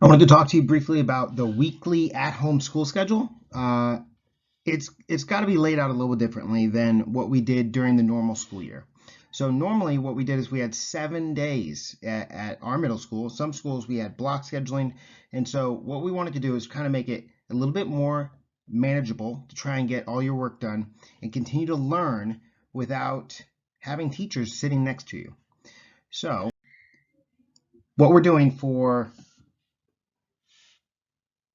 I wanted to talk to you briefly about the weekly at-home school schedule. It's got to be laid out a little differently than what we did during the normal school year. So normally what we did is we had 7 days at our middle school. Some schools we had block scheduling, and so what we wanted to do is kind of make it a little bit more manageable to try and get all your work done and continue to learn without having teachers sitting next to you. So what we're doing for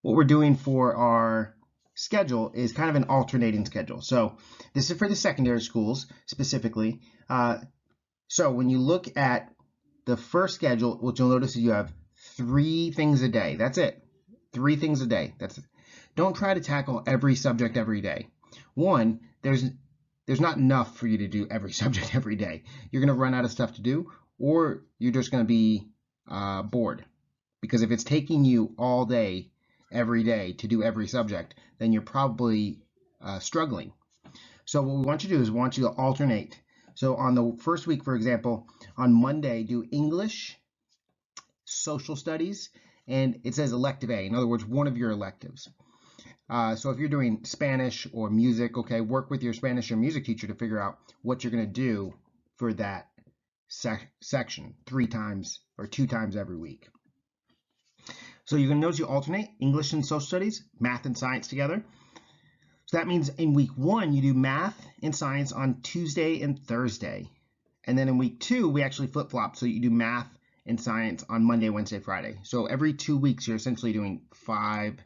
what we're doing for our schedule is kind of an alternating schedule. So this is for the secondary schools specifically. So when you look at the first schedule, what you'll notice is you have 3 things a day. That's it. 3 things a day. That's it. Don't try to tackle every subject every day. One, there's not enough for you to do every subject every day. You're going to run out of stuff to do, or you're just going to be bored. Because if it's taking you all day every day to do every subject, then you're probably struggling. So what we want you to do is we want you to alternate. So on the first week, for example, on Monday, do English, social studies, and it says elective A. In other words, one of your electives. So if you're doing Spanish or music, okay, work with your Spanish or music teacher to figure out what you're going to do for that section 3 times or 2 times every week. So you're going to notice you alternate English and social studies, math and science together. So that means in week 1, you do math and science on Tuesday and Thursday. And then in week 2, we actually flip-flop. So you do math and science on Monday, Wednesday, Friday. So every 2 weeks, you're essentially doing 5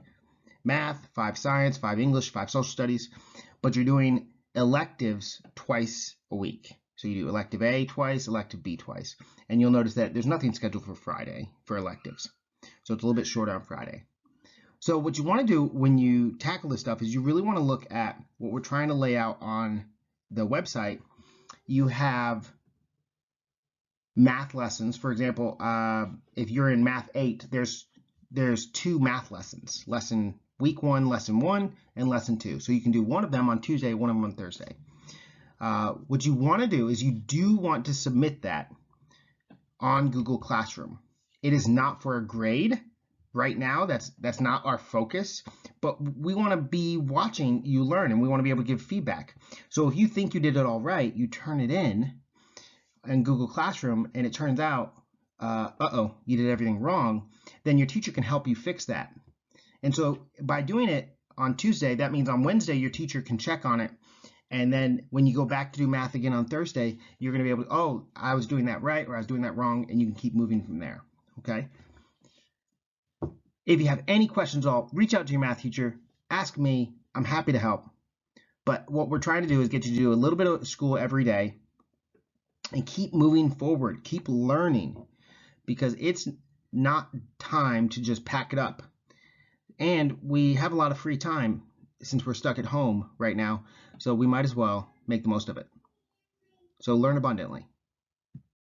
math, 5 science, 5 English, 5 social studies. But you're doing electives twice a week. So you do elective A twice, elective B twice. And you'll notice that there's nothing scheduled for Friday for electives. So it's a little bit shorter on Friday. So what you want to do when you tackle this stuff is you really want to look at what we're trying to lay out on the website. You have math lessons. For example, if you're in Math 8, there's 2 math lessons. Week 1, lesson 1, and lesson 2. So you can do one of them on Tuesday, one of them on Thursday. What you want to do is you do want to submit that on Google Classroom. It is not for a grade right now. That's not our focus, but we want to be watching you learn, and we want to be able to give feedback. So if you think you did it all right, you turn it in Google Classroom, and it turns out, you did everything wrong, then your teacher can help you fix that. And so by doing it on Tuesday, that means on Wednesday, your teacher can check on it. And then when you go back to do math again on Thursday, you're going to be able to, I was doing that right, or I was doing that wrong, and you can keep moving from there. Okay. If you have any questions at all, reach out to your math teacher, ask me. I'm happy to help. But what we're trying to do is get you to do a little bit of school every day and keep moving forward, keep learning, because it's not time to just pack it up. And we have a lot of free time since we're stuck at home right now, so we might as well make the most of it. So learn abundantly.